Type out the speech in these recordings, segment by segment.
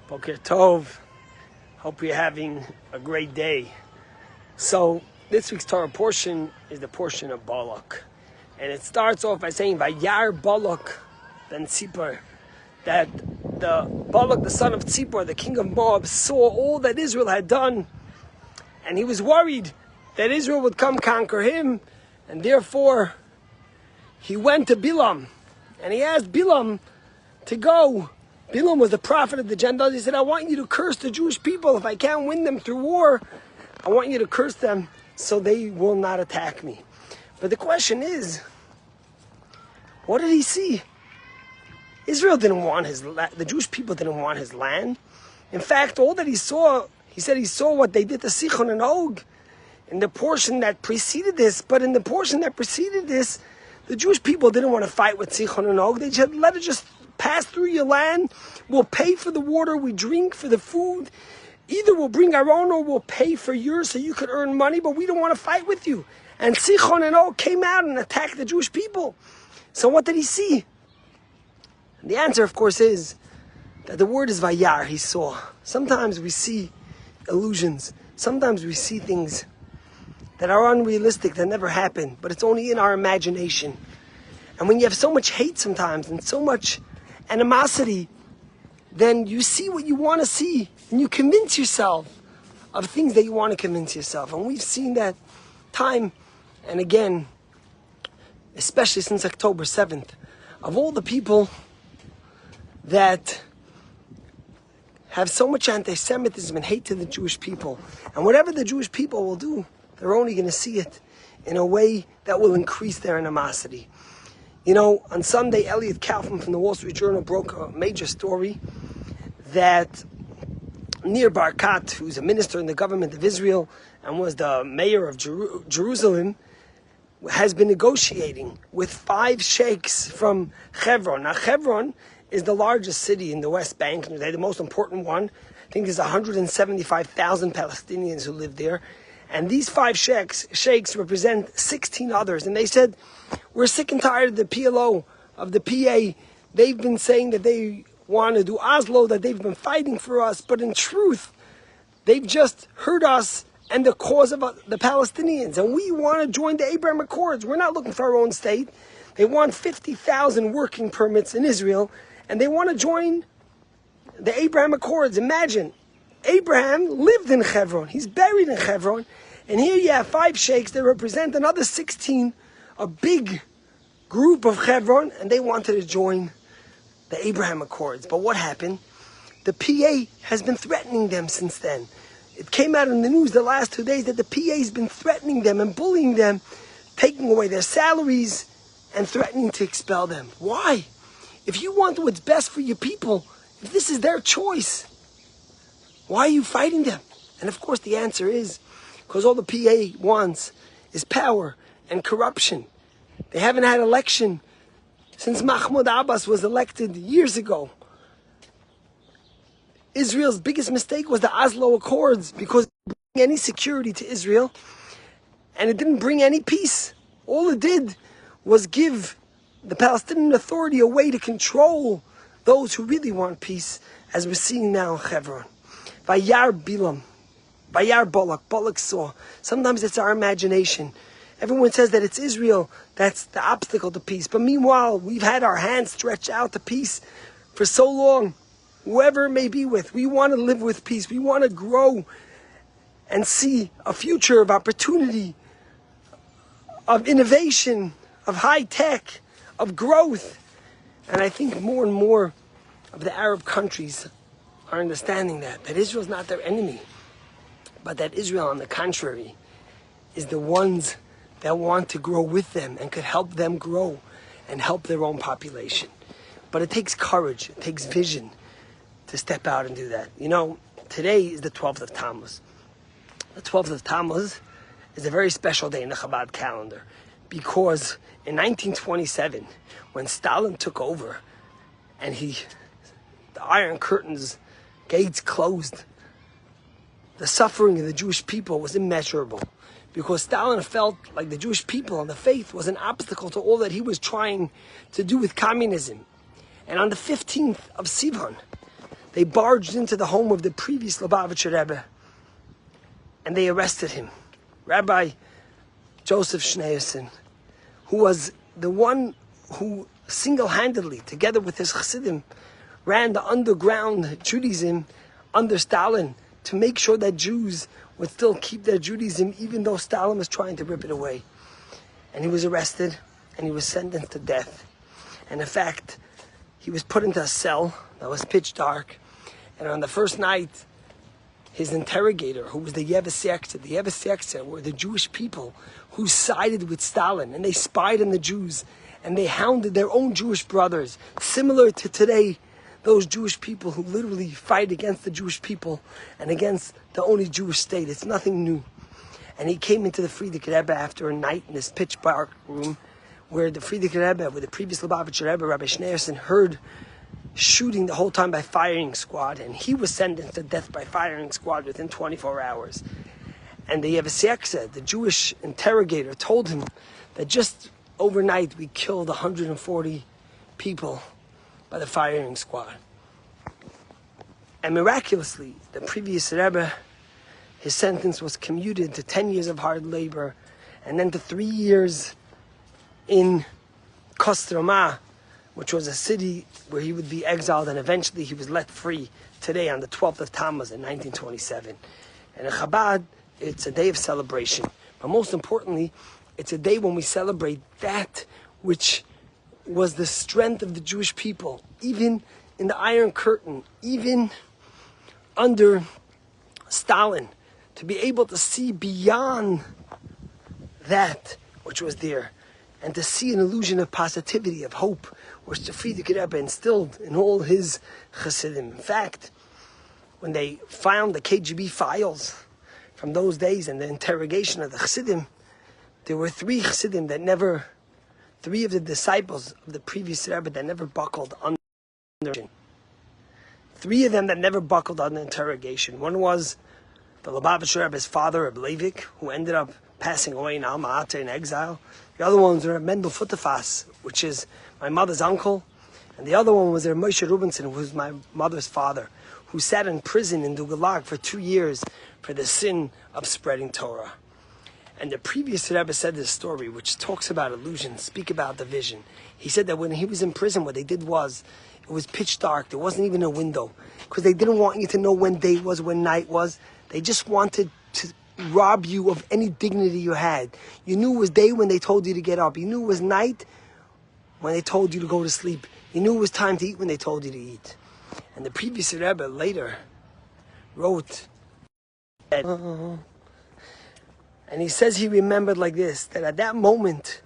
Boker Tov. Hope you're having a great day. So this week's Torah portion is the portion of Balak. And it starts off by saying, Vayar Balak ben Tzipor, that the Balak, the son of Tzipor, the king of Moab, saw all that Israel had done. And he was worried that Israel would come conquer him. And therefore, he went to Bilam. And he asked Bilam to go. Bilam was the prophet of the Gentiles. He said, I want you to curse the Jewish people. If I can't win them through war, I want you to curse them so they will not attack me. But the question is, what did he see? Israel didn't want his land. The Jewish people didn't want his land. In fact, all that he saw, he said he saw what they did to Sichon and Og in the portion that preceded this. But in the portion that preceded this, the Jewish people didn't want to fight with Sichon and Og. They said, let it just pass through your land. We'll pay for the water. We drink for the food. Either we'll bring our own or we'll pay for yours so you could earn money, but we don't want to fight with you. And Sichon and Og came out and attacked the Jewish people. So what did he see? And the answer, of course, is that the word is Vayar, he saw. Sometimes we see illusions. Sometimes we see things that are unrealistic, that never happen, but it's only in our imagination. And when you have so much hate sometimes and so much animosity, then you see what you want to see and you convince yourself of things that you want to convince yourself. And we've seen that time and again, especially since October 7th, of all the people that have so much anti-Semitism and hate to the Jewish people. And whatever the Jewish people will do, they're only going to see it in a way that will increase their animosity. You know, on Sunday, Elliot Kaufman from the Wall Street Journal broke a major story that Nir Barkat, who's a minister in the government of Israel and was the mayor of Jerusalem, has been negotiating with 5 sheikhs from Hebron. Now, Hebron is the largest city in the West Bank, the most important one. I think there's 175,000 Palestinians who live there. And these 5 sheikhs represent 16 others. And they said, we're sick and tired of the PLO, of the PA. They've been saying that they want to do Oslo, that they've been fighting for us. But in truth, they've just hurt us and the cause of the Palestinians. And we want to join the Abraham Accords. We're not looking for our own state. They want 50,000 working permits in Israel. And they want to join the Abraham Accords. Imagine, Abraham lived in Hebron. He's buried in Hebron. And here you have 5 sheikhs that represent another 16, a big group of Hebron, and they wanted to join the Abraham Accords. But what happened? The PA has been threatening them since then. It came out in the news the last 2 days that the PA has been threatening them and bullying them, taking away their salaries and threatening to expel them. Why? If you want what's best for your people, if this is their choice, why are you fighting them? And of course the answer is because all the PA wants is power and corruption. They haven't had election since Mahmoud Abbas was elected years ago. Israel's biggest mistake was the Oslo Accords because it didn't bring any security to Israel and it didn't bring any peace. All it did was give the Palestinian Authority a way to control those who really want peace, as we're seeing now in Hebron. Vayar Bilam, Vayar Balak, Balak saw. Sometimes it's our imagination. Everyone says that it's Israel that's the obstacle to peace. But meanwhile, we've had our hands stretched out to peace for so long. Whoever it may be with, we want to live with peace. We want to grow and see a future of opportunity, of innovation, of high tech, of growth. And I think more and more of the Arab countries are understanding that Israel's not their enemy, but that Israel, on the contrary, is the ones that want to grow with them and could help them grow and help their own population. But it takes courage, it takes vision to step out and do that. You know, today is the 12th of Tammuz. The 12th of Tammuz is a very special day in the Chabad calendar because in 1927, when Stalin took over and the Iron Curtain's gates closed, the suffering of the Jewish people was immeasurable because Stalin felt like the Jewish people and the faith was an obstacle to all that he was trying to do with communism. And on the 15th of Sivan, they barged into the home of the previous Lubavitcher Rebbe, and they arrested him. Rabbi Joseph Schneerson, who was the one who single-handedly, together with his Chassidim, ran the underground Judaism under Stalin to make sure that Jews would still keep their Judaism even though Stalin was trying to rip it away. And he was arrested and he was sentenced to death. And in fact, he was put into a cell that was pitch dark. And on the first night, his interrogator, who was the Yevas were the Jewish people who sided with Stalin, and they spied on the Jews, and they hounded their own Jewish brothers, similar to today, those Jewish people who literally fight against the Jewish people and against the only Jewish state. It's nothing new. And he came into the Frierdiker Rebbe after a night in this pitch dark room, where the Frierdiker Rebbe, where the previous Lubavitcher Rebbe, Rabbi Schneerson, heard shooting the whole time by firing squad, and he was sentenced to death by firing squad within 24 hours. And the Yevas, the Jewish interrogator, told him that just overnight we killed 140 people by the firing squad. And miraculously, the previous Rebbe, his sentence was commuted to 10 years of hard labor, and then to 3 years in Kostroma, which was a city where he would be exiled, and eventually he was let free today on the 12th of Tammuz in 1927. And in Chabad, it's a day of celebration. But most importantly, it's a day when we celebrate that which was the strength of the Jewish people, even in the Iron Curtain, even under Stalin, to be able to see beyond that which was there, and to see an illusion of positivity, of hope, which the Frierdiker Rebbe instilled in all his Chassidim. In fact, when they found the KGB files from those days and the interrogation of the Chassidim, there were three Chassidim that never, three of the disciples of the previous Rebbe that never buckled under. Three of them that never buckled under interrogation. One was the Lubavitcher Rebbe's father, Reb Leivik, who ended up passing away in Alma Ata in exile. The other ones were Mendel Futterfass, which is my mother's uncle. And the other one was Moshe Rubinson, who was my mother's father, who sat in prison in the Gulag for 2 years for the sin of spreading Torah. And the previous Rebbe said this story, which talks about illusion, speak about division. He said that when he was in prison, what they did was, it was pitch dark. There wasn't even a window, because they didn't want you to know when day was, when night was. They just wanted to rob you of any dignity you had. You knew it was day when they told you to get up. You knew it was night when they told you to go to sleep. You knew it was time to eat when they told you to eat. And the previous Rebbe later wrote that, and he says he remembered like this, that at that moment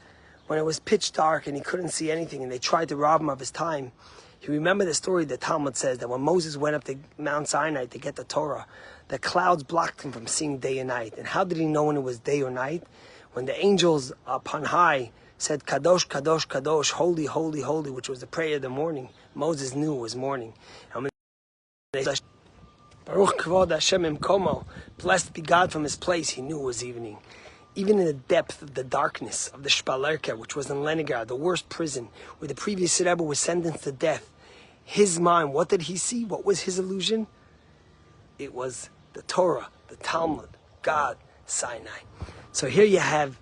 when it was pitch dark and he couldn't see anything and they tried to rob him of his time, he remembered the story that Talmud says that when Moses went up to Mount Sinai to get the Torah, the clouds blocked him from seeing day and night. And how did he know when it was day or night? When the angels up on high said, Kadosh, Kadosh, Kadosh, holy, holy, holy, which was the prayer of the morning, Moses knew it was morning. And when they said, Baruch Kvod Hashem Imkomo, blessed be God from his place, he knew it was evening. Even in the depth of the darkness of the Shpalerka, which was in Leningrad, the worst prison, where the previous Rebbe was sentenced to death, his mind, what did he see? What was his illusion? It was the Torah, the Talmud, God, Sinai. So here you have